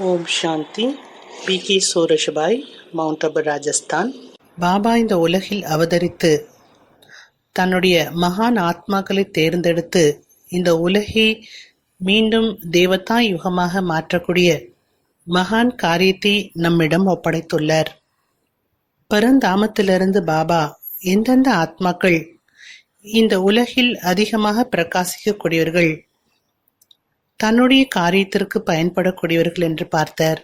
ஓம் சாந்தி. B K. சோரஷ்பாய், mount Abu, Rajasthan. Baba இந்த உலகில் அவதரித்து தன்னுடைய மகான் ஆத்மாக்களை தேர்ந்தெடுத்து இந்த உலகை மீண்டும் தேவதா யுகமாக மாற்றக்கூடிய மகான் காரியத்தை நம்மிடம் ஒப்படைத்துள்ளார். பரந்தாமத்திலிருந்து பாபா எந்தெந்த ஆத்மாக்கள் இந்த உலகில் அதிகமாக பிரகாசிக்கக்கூடியவர்கள், தன்னுடைய காரியத்திற்கு பயன்படக்கூடியவர்கள் என்று பார்த்தார்.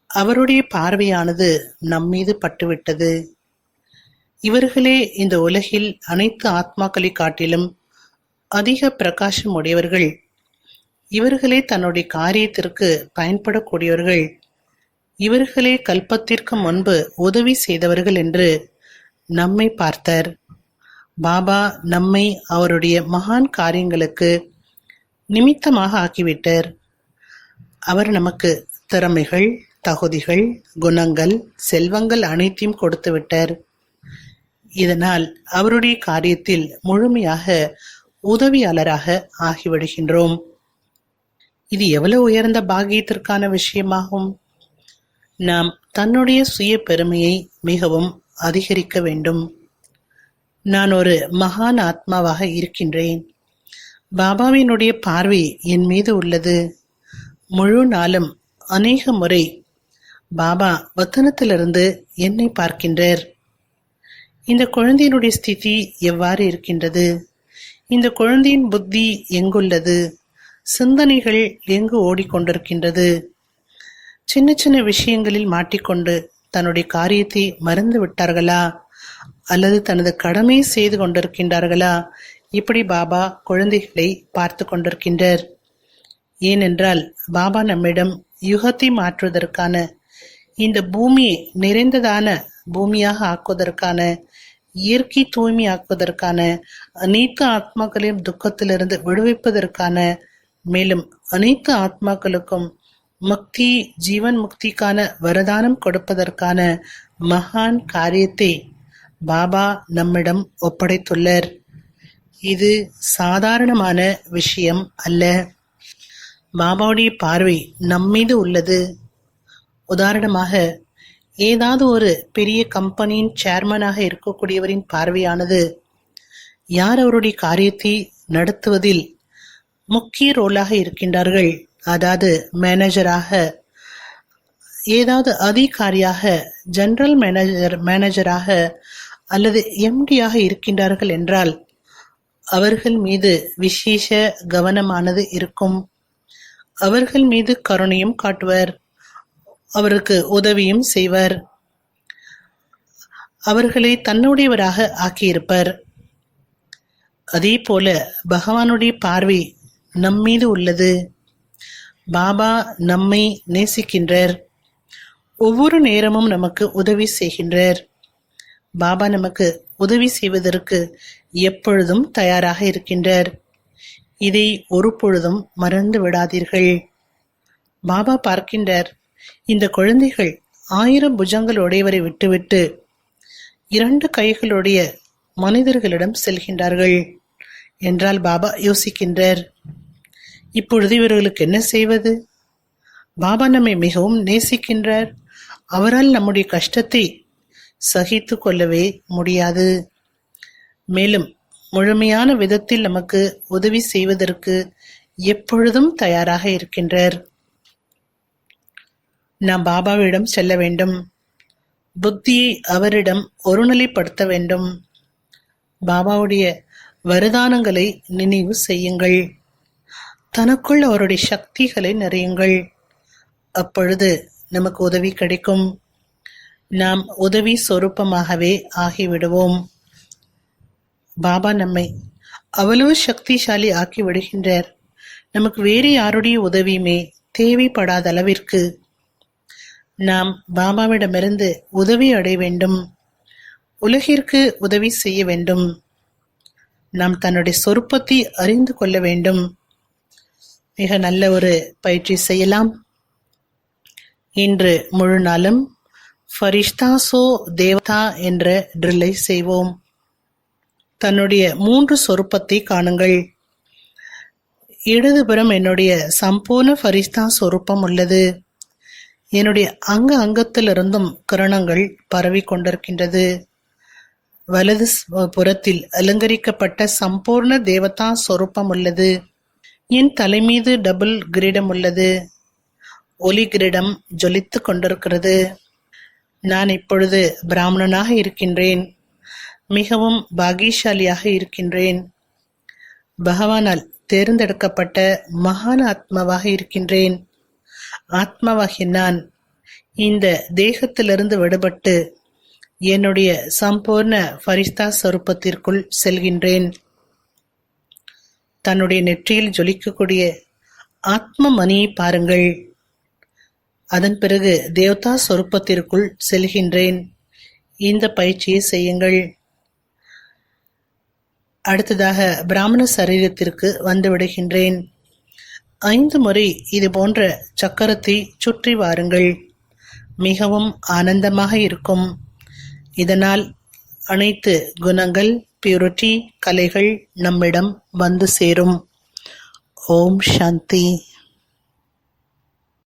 அவருடைய பார்வையானது நம்மீது பட்டுவிட்டது. இவர்களே இந்த உலகில் அனைத்து ஆத்மாக்களை காட்டிலும் அதிக பிரகாசம் உடையவர்கள், இவர்களே தன்னுடைய காரியத்திற்கு பயன்படக்கூடியவர்கள், இவர்களே கல்பத்திற்கு முன்பு உதவி செய்தவர்கள் என்று நம்மை பார்த்தார். பாபா நம்மை அவருடைய மகான் காரியங்களுக்கு நிமித்தமாக ஆக்கிவிட்டார். அவர் நமக்கு திறமைகள், தகுதிகள், குணங்கள், செல்வங்கள் அனைத்தையும் கொடுத்து விட்டார். இதனால் அவருடைய காரியத்தில் முழுமையாக உதவியாளராக ஆகிவிடுகின்றோம். இது எவ்வளவு உயர்ந்த பாக்கியத்திற்கான விஷயமாகும். நாம் தன்னுடைய சுய பெருமையை மிகவும் அதிகரிக்க வேண்டும். நான் ஒரு மகான் ஆத்மாவாக இருக்கின்றேன். பாபாவினுடைய பார்வை என் மீது உள்ளது. முழு நாளும் அநேக முறை பாபா வத்தனத்திலிருந்து என்னை பார்க்கின்றார். இந்த குழந்தையினுடைய ஸ்திதி எவ்வாறு இருக்கின்றது? இந்த குழந்தையின் புத்தி எங்குள்ளது? சிந்தனைகள் எங்கு ஓடிக்கொண்டிருக்கின்றது? சின்ன சின்ன விஷயங்களில் மாட்டிக்கொண்டு தன்னுடைய காரியத்தை மறந்து விட்டார்களா, அல்லது தனது கடமையை செய்து கொண்டிருக்கின்றார்களா? இப்படி பாபா குழந்தைகளை பார்த்து கொண்டிருக்கின்றார். ஏனென்றால் பாபா நம்மிடம் யுகத்தை மாற்றுவதற்கான, இந்த பூமியை நிறைந்ததான பூமியாக ஆக்குவதற்கான, இயற்கை தூய்மையாக்குவதற்கான, அனைத்து ஆத்மாக்களையும் துக்கத்திலிருந்து விடுவிப்பதற்கான, மேலும் அனைத்து ஆத்மாக்களுக்கும் முக்தி, ஜீவன் முக்திக்கான வரதானம் கொடுப்பதற்கான மகான் காரியத்தை பாபா நம்மிடம் ஒப்படைத்துள்ளார். இது சாதாரணமான விஷயம் அல்ல. பாபாவுடைய பார்வை நம்மீது உள்ளது. உதாரணமாக, ஏதாவது ஒரு பெரிய கம்பெனியின் சேர்மனாக இருக்கக்கூடியவரின் பார்வையானது யார் அவருடைய காரியத்தை நடத்துவதில் முக்கிய ரோலாக இருக்கின்றார்கள், அதாவது மேனேஜராக, ஏதாவது அதிகாரியாக, ஜெனரல் மேனேஜராக அல்லது எம்டியாக இருக்கின்றார்கள் என்றால் அவர்கள் மீது விசேஷ கவனமானது இருக்கும். அவர்கள் மீது கருணையும் காட்டுவர், அவருக்கு உதவியும் செய்வர், அவர்களை தன்னுடையவராக ஆக்கியிருப்பர். அதே போல பகவானுடைய பார்வை நம்மீது உள்ளது. பாபா நம்மை நேசிக்கின்றார். ஒவ்வொரு நேரமும் நமக்கு உதவி செய்கின்றார். பாபா நமக்கு உதவி செய்வதற்கு எப்பொழுதும் தயாராக இருக்கின்றார். இதை ஒரு பொழுதும் மறந்து விடாதீர்கள். பாபா பார்க்கின்றார், இந்த குழந்தைகள் 1000 புஜங்கள் உடையவரை விட்டுவிட்டு 2 கைகளுடைய மனிதர்களிடம் செல்கின்றார்கள் என்றால் பாபா யோசிக்கின்றார், இப்பொழுது இவர்களுக்கு என்ன செய்வது? பாபா நம்மை மிகவும் நேசிக்கின்றார். அவரால் நம்முடைய கஷ்டத்தை சகித்து கொள்ளவே முடியாது. மேலும் முழுமையான விதத்தில் நமக்கு உதவி செய்வதற்கு எப்பொழுதும் தயாராக இருக்கின்றார். நாம் பாபாவிடம் செல்ல வேண்டும். புத்தியை அவரிடம் ஒருநிலைப்படுத்த வேண்டும். பாபாவுடைய வரதானங்களை நினைவு செய்யுங்கள். தனக்குள் அவருடைய சக்திகளை நிறையுங்கள். அப்பொழுது நமக்கு உதவி கிடைக்கும். நாம் உதவி சொரூபமாகவே ஆகிவிடுவோம். பாபா நம்மை அவ்வளவு சக்திசாலி ஆக்கி விடுகின்றார். நமக்கு வேறு யாருடைய உதவியுமே தேவைப்படாத அளவிற்கு நாம் பாபாவிடமிருந்து உதவி அடைய வேண்டும். உலகிற்கு உதவி செய்ய வேண்டும். நாம் தன்னுடைய சொரூபத்தை அறிந்து கொள்ள வேண்டும். மிக நல்ல ஒரு பயிற்சி செய்யலாம். இன்று முழு நாளும் ஃபரிஷ்தா சோ தேவதா என்ற ட்ரில்லை செய்வோம். தன்னுடைய 3 சொரூபத்தை காணுங்கள். இடதுபுறம் என்னுடைய சம்பூர்ண ஃபரிஷ்தா சொரூபம் உள்ளது. என்னுடைய அங்கத்திலிருந்தும் கிரணங்கள் பரவி கொண்டிருக்கின்றது. வலது புறத்தில் அலங்கரிக்கப்பட்ட சம்பூர்ண தேவதா சொரூபம் உள்ளது. என் தலைமீது டபுள் கிரீடம் உள்ளது. ஒளி கிரீடம் ஜொலித்து கொண்டிருக்கிறது. நான் இப்பொழுது பிராமணனாக இருக்கின்றேன். மிகவும் பாகியசாலியாக இருக்கின்றேன். பகவானால் தேர்ந்தெடுக்கப்பட்ட மகான் ஆத்மாவாக இருக்கின்றேன். ஆத்மாவாகிய நான் இந்த தேகத்திலிருந்து விடுபட்டு என்னுடைய சம்பூர்ண ஃபரிஸ்தா சொரூபத்திற்குள் செல்கின்றேன். தன்னுடைய நெற்றியில் ஜொலிக்கக்கூடிய ஆத்ம மணியை பாருங்கள். அதன் பிறகு தேவதா சொரூபத்திற்குள் செல்கின்றேன். இந்த பயிற்சியை செய்யுங்கள். அடுத்ததாக பிராமண சரீரத்திற்கு வந்து விடுகின்றேன். 5 முறை இது போன்ற சக்கரத்தை சுற்றி வாருங்கள். மிகவும் ஆனந்தமாக இருக்கும். இதனால் அனைத்து குணங்கள், பியூரிட்டி, கலைகள் நம்மிடம் வந்து சேரும். ஓம் சாந்தி.